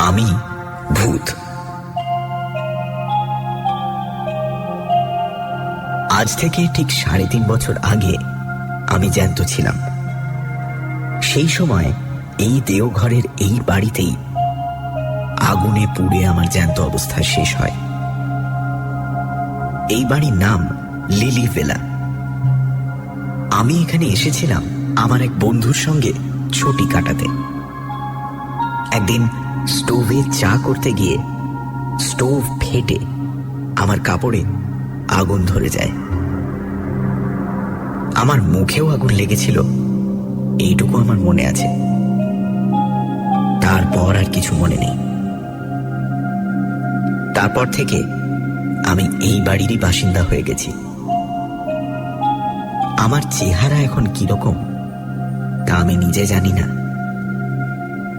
আমি ভূত। আজ থেকে ঠিক 3.5 বছর আগে আমি জ্যান্ত ছিলাম। সেই সময় এই দেওঘরের এই বাড়িতেই আগুনে পুড়ে আমার জ্যান্ত অবস্থা শেষ হয়। এই বাড়ির নাম লিলি ভিলা। আমি এখানে এসেছিলাম আমার এক বন্ধুর সঙ্গে ছুটি কাটাতে। একদিন স্টোভে চা করতে গিয়ে স্টোভ ফেটে আমার কাপড়ে আগুন ধরে যায়। আমার মুখেও আগুন লেগেছিল, এইটুকু আমার মনে আছে। তারপর আর কিছু মনে নেই। তারপর থেকে আমি এই বাড়িরই বাসিন্দা হয়ে গেছি। আমার চেহারা এখন কিরকম তা আমি নিজে জানি না,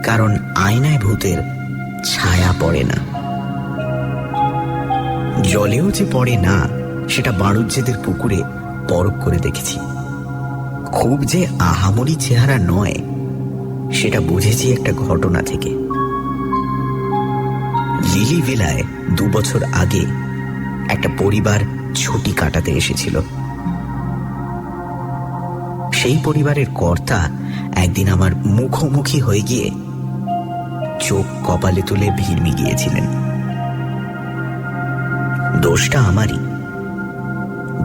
কারণ আয়নায় ভূতের ছায়া পড়ে না। জলেও যে পড়ে না সেটা বাড়ুজ্যেদের পুকুরে পরখ করে দেখেছি। খুব যে আহামরি চেহারা নয় সেটা বুঝেছি একটা ঘটনা থেকে। লিলি ভিলায় 2 বছর আগে একটা পরিবার ছুটি কাটাতে এসেছিল। সেই পরিবারের কর্তা একদিন আমার মুখোমুখি হয়ে গিয়ে চোখ কপালে তুলে ভিড়মি গিয়েছিলেন। দোষটা আমারই।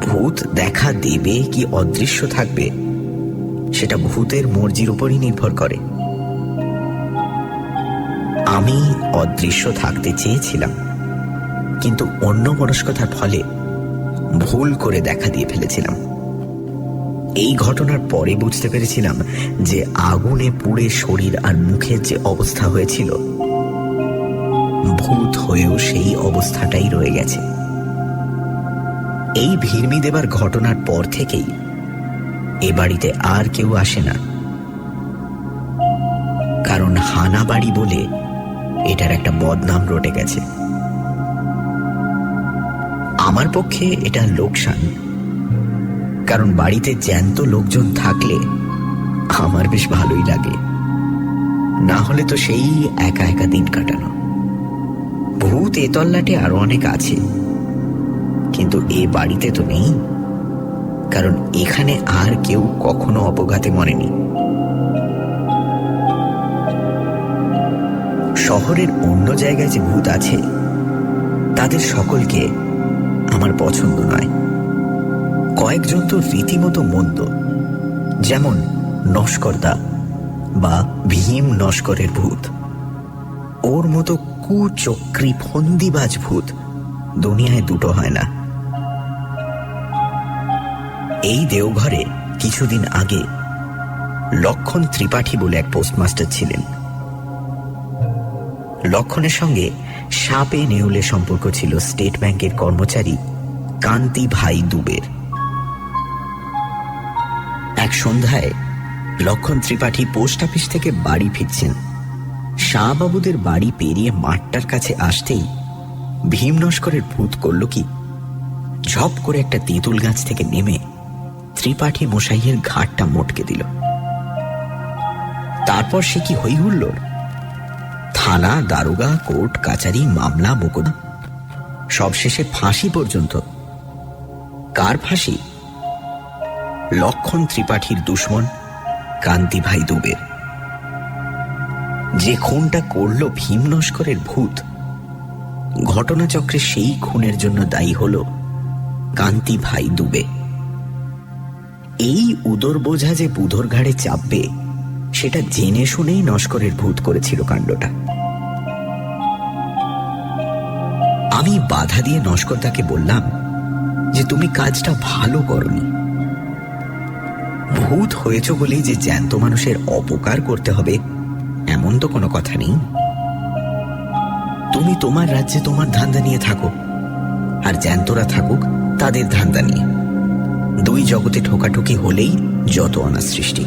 ভূত দেখা দেবে কি অদৃশ্য থাকবে সেটা ভূতের মর্জির উপরই নির্ভর করে। আমি অদৃশ্য থাকতে চেয়েছিলাম, কিন্তু অন্যমনস্কতার ফলে ভুল করে দেখা দিয়ে ফেলেছিলাম। এই ঘটনার পরে বুঝতে পেরেছিলাম যে আগুনে পুড়ে শরীর আর মুখের যে অবস্থা হয়েছিল, ভূত হয়েও সেই অবস্থাটাই রয়ে গেছে। এই ভিড়মি দেবার ঘটনার পর থেকেই এ বাড়িতে আর কেউ আসে না, কারণ হানা বাড়ি বলে এটার একটা বদনাম রটে গেছে। আমার পক্ষে এটা লোকসান, কারণ বাড়িতে জ্যান্ত লোকজন থাকলে আমার বেশ ভালোই লাগে। না হলে তো সেই একা একা দিন কাটানো। ভূত এ তল্লাটে আরো অনেক আছে, কিন্তু এ বাড়িতে তো নেই, কারণ এখানে আর কেউ কখনো অপঘাতে মরেনি। শহরের অন্য জায়গায় যে ভূত আছে তাদের সকলকে আমার পছন্দ নয়। কয়েকজন তো রীতিমতো মন্দ, যেমন নস্করদা বা ভীম নস্করের ভূত। ওর মতো কুচক্রী ফন্দিবাজ ভূত দুনিয়ায় দুটো হয় না। এই দেওঘরে কিছুদিন আগে লক্ষণ ত্রিপাঠী বলে এক পোস্টমাস্টার ছিলেন। লক্ষণের সঙ্গে সাপে নেউলে সম্পর্ক ছিল স্টেট ব্যাংকের কর্মচারী কান্তি ভাই দুবের। এক সন্ধ্যায় লক্ষণ ত্রিপাঠী পোস্ট অফিস থেকে বাড়ি ফিরছেন। শাহবাবুদের বাড়ি পেরিয়ে মাঠটার কাছে আসতেই ভীম নস্করের ভূত করল কি, ঝপ করে একটা তেঁতুল গাছ থেকে নেমে ত্রিপাঠী মশাইয়ের ঘাটটা মটকে দিল। তারপর সে কি হই হুল্লোড়! থানা, দারোগা, কোর্ট কাচারি, মামলা, মোকদ্দমা, সবশেষে ফাঁসি পর্যন্ত। কার ফাঁসি? লক্ষণ ত্রিপাঠীর দুশ্মন কান্তি ভাই দুবের। যে খুনটা করল ভীম নস্করের ভূত, ঘটনাচক্রে সেই খুনের জন্য দায়ী হল কান্তি ভাই দুবে। এই উদর বোঝা যে বুধর ঘাড়ে চাপবে সেটা জেনে শুনেই নস্করের ভূত করেছিল কাণ্ডটা। আমি বাধা দিয়ে নস্করদাকে বললাম যে তুমি কাজটা ভালো করনি। ভূত হয়েছ বলেই যে জ্যান্ত মানুষের অপকার করতে হবে এমন তো কোনো কথা নেই। তুমি তোমার রাজ্যে তোমার ধান্দা নিয়ে থাকো, আর জ্যান্তরা থাকুক তাদের ধান্দা নিয়ে। দুই জগতে ঠোকাঠুকি হলেই যত অনার সৃষ্টি।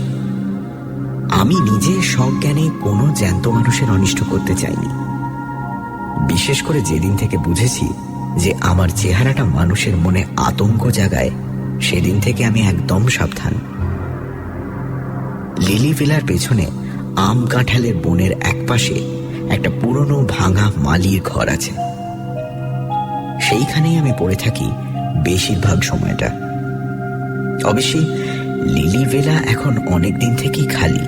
আমি নিজে সজ্ঞানে কোনো জ্যান্ত মানুষের অনিষ্ট করতে চাইনি। বিশেষ করে যেদিন থেকে বুঝেছি যে আমার চেহারাটা মানুষের মনে আতঙ্ক জাগায়, সেদিন থেকে আমি একদম সাবধান। লিলি ভিলার পেছনে আম কাঁঠালের বনের একপাশে একটা পুরনো ভাঙা মালির ঘর আছে। সেইখানেই আমি পড়ে থাকি বেশিরভাগ সময়টা। অবশ্যই লিলি ভিলা এখন অনেক দিন থেকেই খালি,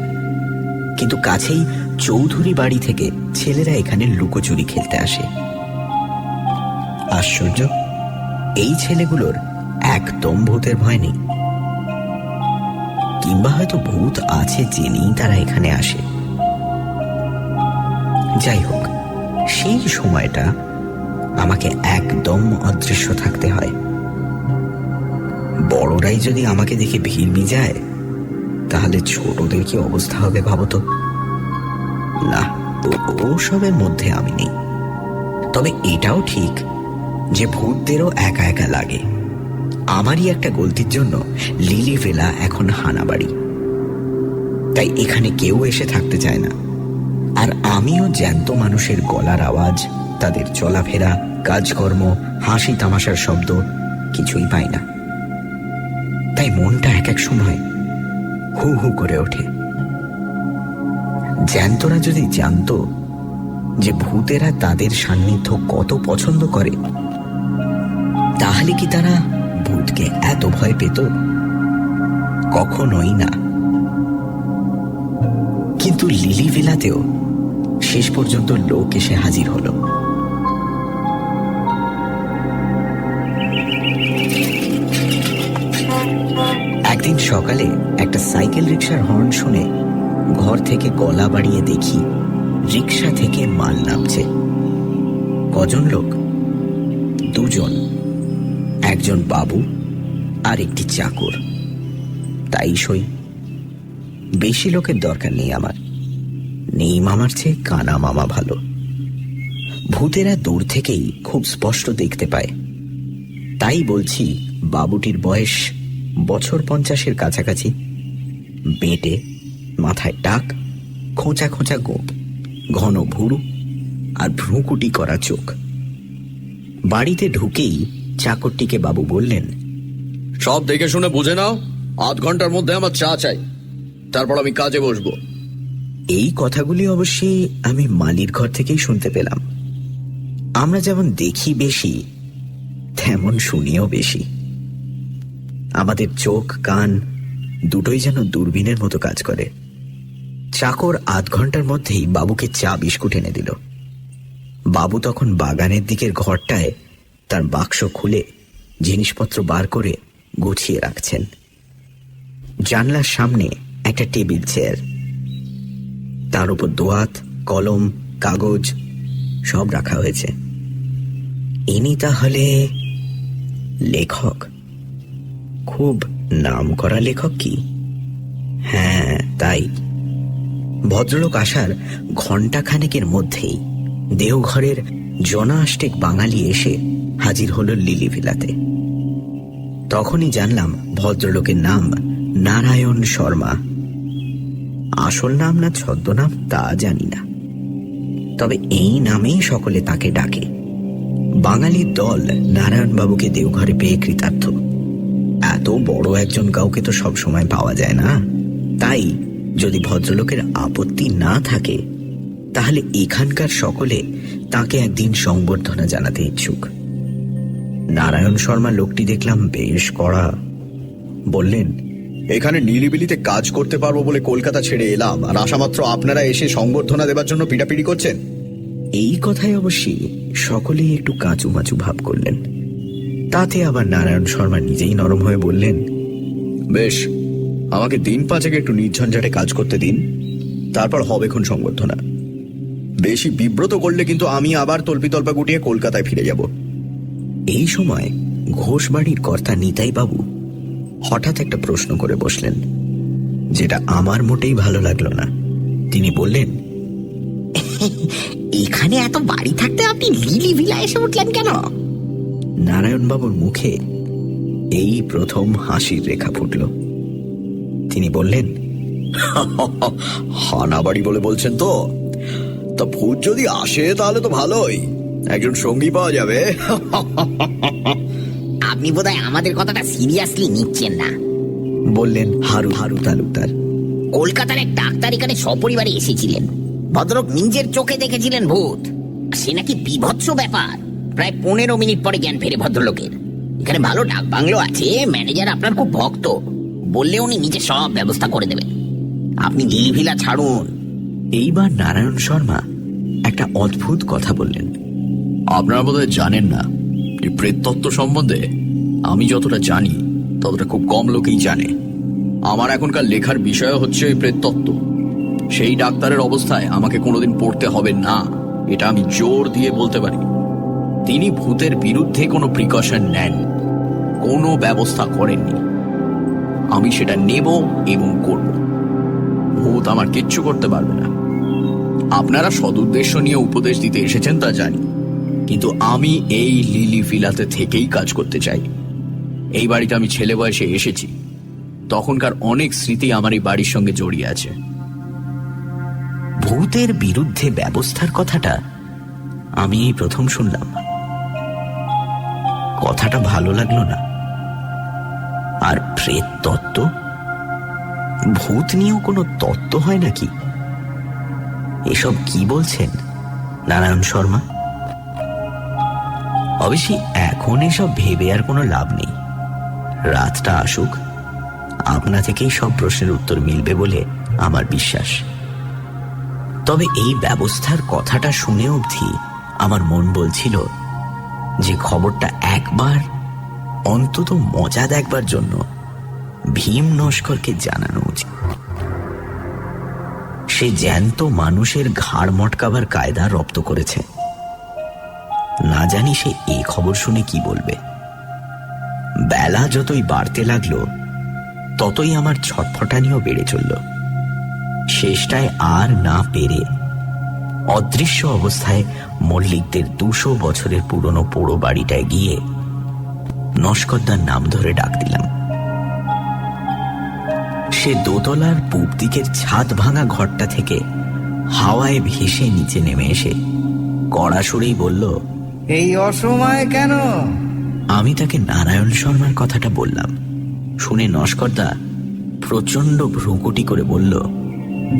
কিন্তু কাছেই চৌধুরী বাড়ি থেকে ছেলেরা এখানে লুকোচুরি খেলতে আসে। আশ্চর্য, এই ছেলেগুলোর একদম ভূতের ভয় নেই, কিংবা হয়তো ভূত আছে জেনেই তারা এখানে আসে। যাই হোক, সেই সময়টা আমাকে একদম অদৃশ্য থাকতে হয়। বড়রাই যদি আমাকে দেখে ভিড় যায়, তাহলে ছোটদের কি অবস্থা হবে ভাবতো। না, ওসবের মধ্যে আমি নেই। তবে এটাও ঠিক যে ভূতদেরও একা একা লাগে। আমারই একটা গলতির জন্য লিলি ভিলা এখন হানাবাড়ি, তাই এখানে কেউ এসে থাকতে চায় না। আর আমিও জ্যান্ত মানুষের গলার আওয়াজ, তাদের চলাফেরা, কাজকর্ম, হাসি তামাশার শব্দ কিছুই পাই না। তাই মনটা এক এক সময় হু হু করে ওঠে। জ্যান্তরা যদি জানতো যে ভূতেরা তাদের সান্নিধ্য কত পছন্দ করে, তাহলে কি তারা ভূতকে এত ভয় পেত? কখনোই না। কিন্তু লিলি ভিলাতেও শেষ পর্যন্ত লোক এসে হাজির হলো। একদিন সকালে একটা সাইকেল রিক্সার হর্ন শুনে ঘর থেকে গলা বাড়িয়ে দেখি রিক্সা থেকে মাল নামছে। কজন লোক? দুজন, একজন বাবু আর একটি চাকর। তাই সই, বেশি লোকের দরকার নেই আমার। নেই মামার চেয়ে কানা মামা ভালো। ভূতেরা দূর থেকেই খুব স্পষ্ট দেখতে পায়। তাই বলছি, বাবুটির বয়স বছর 50-এর কাছাকাছি। বেঁটে, মাথায় টাক, খোঁচা খোঁচা গোঁপ, ঘন ভুরু আর ভ্রুকুটি করা চোখ। বাড়িতে ঢুকেই চাকরটিকে বাবু বললেন, সব দেখে শুনে বুঝে নাও, আধ ঘন্টার মধ্যে আমার চা চাই, তারপর আমি কাজে বসবো। এই কথাগুলি অবশ্যই আমি মালির ঘর থেকেই শুনতে পেলাম। আমরা যেমন দেখি বেশি, তেমন শুনিও বেশি। আমাদের চোখ কান দুটোই যেন দূরবীনের মতো কাজ করে। চাকর আধ ঘন্টার মধ্যেই বাবুকে চা বিস্কুট এনে দিল। বাবু তখন বাগানের দিকের ঘরটায় তার বাক্স খুলে জিনিসপত্র বার করে গুছিয়ে রাখছেন। জানলার সামনে একটা টেবিল চেয়ার, তার উপর দোয়াত, কলম, কাগজ সব রাখা হয়েছে। ইনি তাহলে লেখক? খুব নাম করা লেখক কি? হ্যাঁ, তাই। ভদ্রলোক আসার ঘণ্টাখানেকের মধ্যেই দেওঘরের জনাষ্টেক বাঙালি এসে হাজির হল লিলি ভিলাতে। তখনই জানলাম ভদ্রলোকের নাম নারায়ণ শর্মা। আসল নাম না ছদ্মনাম তা জানি না, তবে এই নামেই সকলে তাকে ডাকে। বাঙালির দল নারায়ণবাবুকে দেওঘরে পেয়ে কৃতার্থ। এত বড় একজন কাউকে তো সব সময় পাওয়া যায় না। তাই যদি ভদ্রলোকের আপত্তি না থাকে, তাহলে এখানকার সকলে তাকে একদিন সংবর্ধনা জানাতে ইচ্ছুক। নারায়ণ শর্মা লোকটি দেখলাম বেশ কড়া। বললেন, এখানে নিরিবিলিতে কাজ করতে পারবো বলে কলকাতা ছেড়ে এলাম, আর আসামাত্র আপনারা এসে সংবর্ধনা দেবার জন্য পিটাপিটি করছেন। এই কথায় অবশ্যই সকলেই একটু কাঁচুমাচু ভাব করলেন। তাতে আবার নারায়ণ শর্মা নিজেই নরম হয়ে বললেন, বেশ, আমাকে দিন পাঁচেক একটু নির্ঝঞ্ঝাটে কাজ করতে দিন, তারপর হবে খুন সংবর্ধনা। বেশি বিব্রত করলে কিন্তু আমি আবার তল্পিতল্পা গুটিয়ে কলকাতায় ফিরে যাব। এই সময় ঘোষবাড়ির কর্তা নিতাই বাবু হঠাৎ একটা প্রশ্ন করে বসলেন, যেটা আমার মোটেই ভালো লাগলো না। তিনি বললেন, এখানে এত বাড়ি থাকতে আপনি লিলি ভিলা এসে উঠলেন কেন? নারায়ণবাবুর মুখে এই প্রথম হাসির রেখা ফুটল। তিনি বললেন, হানাবাড়ি বলে বলছেন তো? তা ভূত যদি আসে তাহলে তো ভালোই, একজন সঙ্গী পাওয়া যাবে। আপনি বোধহয় আমাদের কথাটা সিরিয়াসলি নিচ্ছেন না, বললেন হারু হারু তালুকদার। কলকাতার এক ডাক্তার এখানে সপরিবারে এসেছিলেন। ভদ্রলোক নিজের চোখে দেখেছিলেন ভূত। সে নাকি বীভৎস ব্যাপার। প্রায় 15 মিনিট পরে জ্ঞান ফেরে ভদ্রলোকের। এখানে ভালো ডাক বাংলো আছে, ম্যানেজার আপনার খুব ভক্ত, বললে উনি নিজে সব ব্যবস্থা করে দেবেন। আপনি লিলি ভিলা ছাড়ুন। এইবার নারায়ণ শর্মা একটা অদ্ভুত কথা বললেন। আপনারা বোধহয় জানেন না যে প্রেততত্ত্ব সম্বন্ধে আমি যতটা জানি ততটা খুব কম লোকেই জানে। আমার এখনকার লেখার বিষয় হচ্ছে ওই প্রেততত্ত্ব। সেই ডাক্তারের অবস্থায় আমাকে কোনোদিন পড়তে হবে না, এটা আমি জোর দিয়ে বলতে পারি। তিনি ভূতের বিরুদ্ধে কোনো প্রিকশন নেন, কোনো ব্যবস্থা করেননি। আমি সেটা নেব এবং করব। ভূত আমার কিচ্ছু করতে পারবে না। আপনারা সদুদ্দেশ্য নিয়ে উপদেশ দিতে এসেছেন তা জানি, কিন্তু আমি এই লিলি ভিলাতে থেকেই কাজ করতে চাই। এই বাড়িতে আমি ছেলে বয়সে এসেছি, তখনকার অনেক স্মৃতি আমার এই বাড়ির সঙ্গে জড়িয়ে আছে। ভূতের বিরুদ্ধে ব্যবস্থার কথাটা আমি এই প্রথম শুনলাম। কথাটা ভালো লাগলো না। আর প্রেত তত্ত্ব? ভূত নিয়েও কোনো তত্ত্ব হয় নাকি? এসব কি বলছেন নারায়ণ শর্মা? অবশ্যই এখন এসব ভেবে আর কোনো লাভ নেই। রাতটা আসুক, আপনা থেকেই সব প্রশ্নের উত্তর মিলবে বলে আমার বিশ্বাস। তবে এই ব্যবস্থার কথাটা শুনে অবধি আমার মন বলছিল যে খবরটা একবার অন্তত মজা দেখবার জন্য ভীম নস্করকে জানানো উচিত। সে জ্যান্ত মানুষের ঘাড় মটকাবার কায়দা রপ্ত করেছে। না জানি সে এই খবর শুনে কি বলবে। বেলা যতই বাড়তে লাগলো ততই আমার ছটফটানিও বেড়ে চলল। শেষটায় আর না পেরে অদৃশ্য অবস্থায় মল্লিকদের 200 বছরের পুরনো পোড়ো বাড়িটায় গিয়ে নস্করদার নাম ধরে ডাক দিলাম। সে দোতলার পূব দিকের ছাদ ভাঙা ঘরটা থেকে হাওয়ায় ভেসে নিচে নেমে এসে কড়া সুরেই বলল, এই অসময়ে কেন? আমি তাকে নারায়ণ শর্মার কথাটা বললাম। শুনে নস্করদা প্রচন্ড ভ্রুকুটি করে বলল,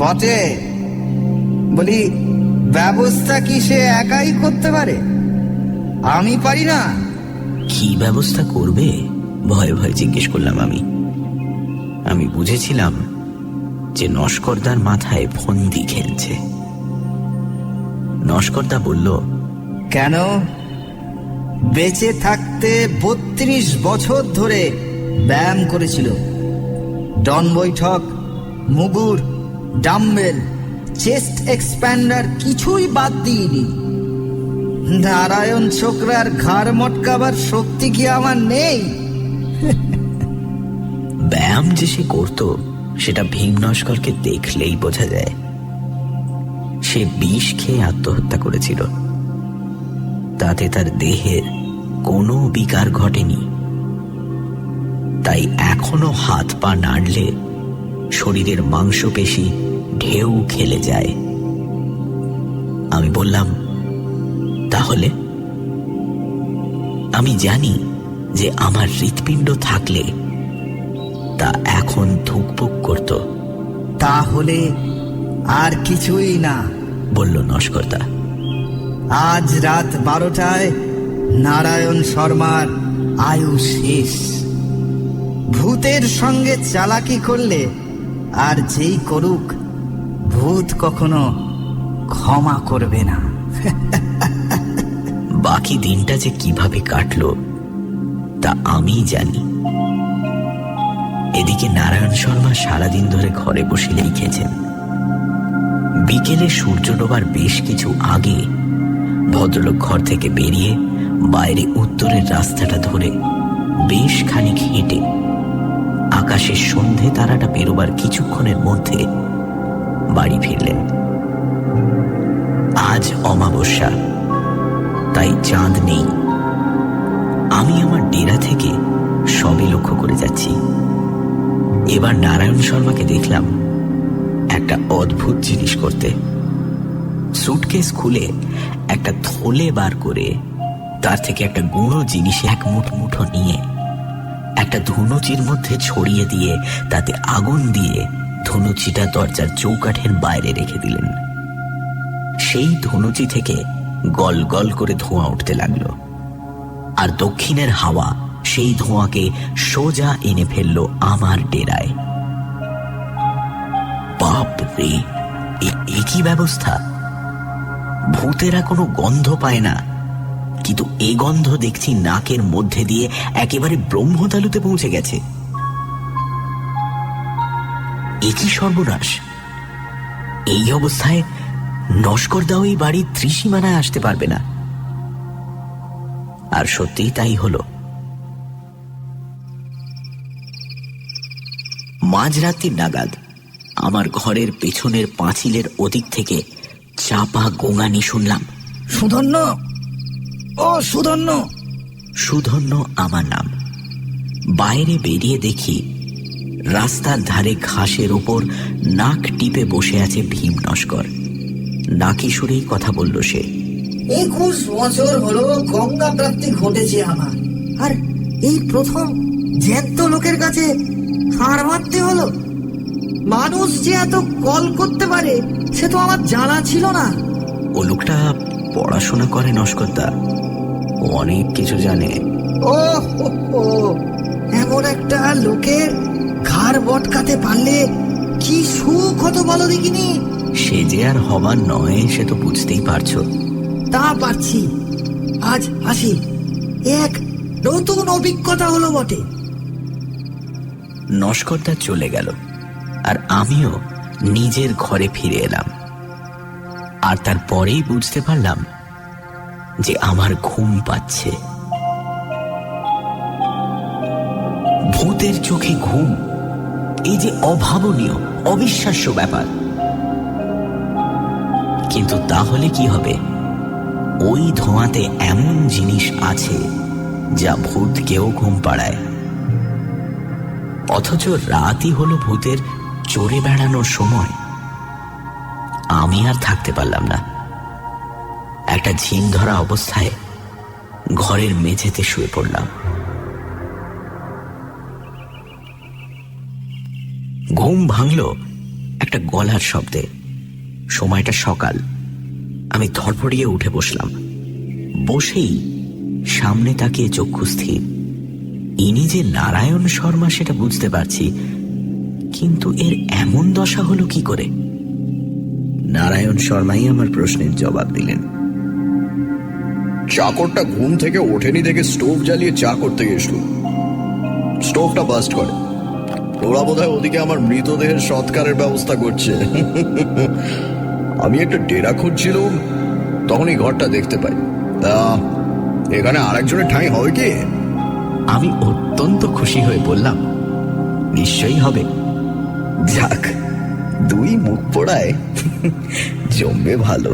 বটে, বলি ব্যবস্থা কি সে একাই করতে পারে? আমি পারি না? কি ব্যবস্থা করবে? ভয়ে ভয়ে জিজ্ঞেস করলাম আমি বুঝেছিলাম যে নস্করদার মাথায় ফন্দি খেলছে। নস্করদা বলল, কেন? বেঁচে থাকতে 32 বছর ধরে ব্যায়াম করেছিল। ডন বৈঠক, মুগুর, ডাম্বেল, চেস্ট এক্সপ্যান্ডার কিছুই বাদ দিইনি। নারায়ণ ছোকরার ঘাড় মটকাবার শক্তি কি আমার নেই? ব্যায়াম যে সে করত সেটা ভীম নস্করকে দেখলেই বোঝা যায়। সে বিষ খেয়ে আত্মহত্যা করেছিল। তাতে তার দেহের কোনো বিকার ঘটেনি। তাই এখনো হাত পা নাড়লে শরীরের মাংসপেশি ঢেউ খেলে যায়। আমি বললাম, তাহলে? আমি জানি যে আমার হৃৎপিণ্ড থাকলে তা এখন ধুকপুক করত। তাহলে আর কিছুই না, বলল নস্করদা। আজ রাত 12টায় নারায়ণ শর্মার আয়ু শেষ। ভূতের সঙ্গে চালাকি করলে আর যেই করুক, ভূত কখনো ক্ষমা করবে না। বাকি দিনটা যে কিভাবে কাটলো তা আমি জানি। এদিকে নারায়ণ শর্মা সারাদিন ধরে ঘরে বসে লিখেছেন। বিকেলে সূর্য ডোবার বেশ কিছু আগে ভদ্রলোক ঘর থেকে বেরিয়ে বাইরে উত্তরের রাস্তাটা ধরে বেশ খানিক হেঁটে আকাশের সন্ধে তারাটা বেরোবার কিছুক্ষণের মধ্যে বাড়ি ফিরলেন। আজ অমাবস্যা, তাই চাঁদ নেই। আমি আমার ডেরা থেকে সবই লক্ষ্য করে যাচ্ছি। এবার নারায়ণ শর্মাকে দেখলাম একটা অদ্ভুত জিনিস করতে। সুটকেস খুলে একটা থলে বার করে তার থেকে একটা গুঁড়ো জিনিস এক মুঠো নিয়ে একটা ধুনুচির মধ্যে ছড়িয়ে দিয়ে তাতে আগুন দিয়ে ধুনুচিটা দরজার চৌকাঠের বাইরে রেখে দিলেন। সেই ধনুচি থেকে গল গল করে ধোঁয়া উঠতে লাগলো, আর দক্ষিণের হাওয়া সেই ধোঁয়াকে সোজা এনে ফেলল আমার ডেরায়। বাপ রে, এ কি ব্যবস্থা! ভূতেরা কোনো গন্ধ পায় না, কিন্তু এ গন্ধ দেখছি নাকের মধ্যে দিয়ে একেবারে ব্রহ্মতালুতে পৌঁছে গেছে। এ কি সর্বনাশ! এই অবস্থায় নস্করদাও এই বাড়ির ত্রিসীমানায় আসতে পারবে না। আর সত্যিই তাই হলো। মাঝরাত্রির নাগাদ আমার ঘরের পেছনের পাঁচিলের ওদিক থেকে চাপা গোঙানি শুনলাম। সুধন্য, ও সুধন্য! সুধন্য আমার নাম। বাইরে বেরিয়ে দেখি রাস্তার ধারে ঘাসের ওপর নাক টিপে বসে আছে ভীম নস্কর। নাকি সুরেই কথা বলল সে। 21 বছর হলো গঙ্গা প্রাপ্তি ঘটেছে আমার, আর এই প্রথম জ্যান্ত লোকের কাছে হার মারতে হলো। মানুষ যে এত কল করতে পারে সে তো আমার জানা ছিল না। ও লোকটা পড়াশোনা করে নস্করদা, ও অনেক কিছু জানে। ও এমন একটা লোকের ঘাড় বটকাতে পারলে কি সুখ হতো বলো দেখিনি। সে যে আর হবার নয় সে তো বুঝতেই পারছো। তা পারছি। আজ আসি, এক নতুন অভিজ্ঞতা হলো বটে। নস্করদা চলে গেল, আর আমিও নিজের ঘরে ফিরে এলাম। আর তারপরেই বুঝতে পারলাম যে আমার ঘুম পাচ্ছে। ভূতের চোখে ঘুম, এই যে অভাবনীয়, অবিশ্বাস্য ব্যাপার। কিন্তু তাহলে কি হবে? ওই ধোঁয়াতে এমন জিনিস আছে যা ভূতকেও ঘুম পাড়ায়। অথচ রাতই হলো ভূতের চড়ে বেড়ানোর সময়। আমি আর থাকতে পারলাম না। একটা ঝিম ধরা অবস্থায় ঘরের মেঝেতে শুয়ে পড়লাম। ঘুম ভাঙল একটা গলার শব্দে। সময়টা সকাল। আমি ধড়ফড়িয়ে উঠে বসলাম। বসেই সামনে তাকিয়ে চক্ষু স্থির। ইনি যে নারায়ণ শর্মা সেটা বুঝতে পারছি, কিন্তু এর এমন দশা হলো কি করে? নারায়ণ শর্মাই আমার প্রশ্নের জবাব দিলেন। চাকরটা ঘুম থেকে ওঠেনি দেখে স্টোভ জ্বালিয়ে চা করতে গেছিল। স্টোভটা বাস্ট করে। ওরা বোধহয় ওদিকে আমার মৃতদেহের সৎকারের ব্যবস্থা করছে। আমি একটা ডেরা খুঁজছিলাম, তখন এই ঘরটা দেখতে পাই। তা এখানে আরেকজনের ঠাঁই হবে কি? আমি অত্যন্ত খুশি হয়ে বললাম, নিশ্চয়ই হবে। যাক, দুই মুখ পোড়ায় জমবে ভালো।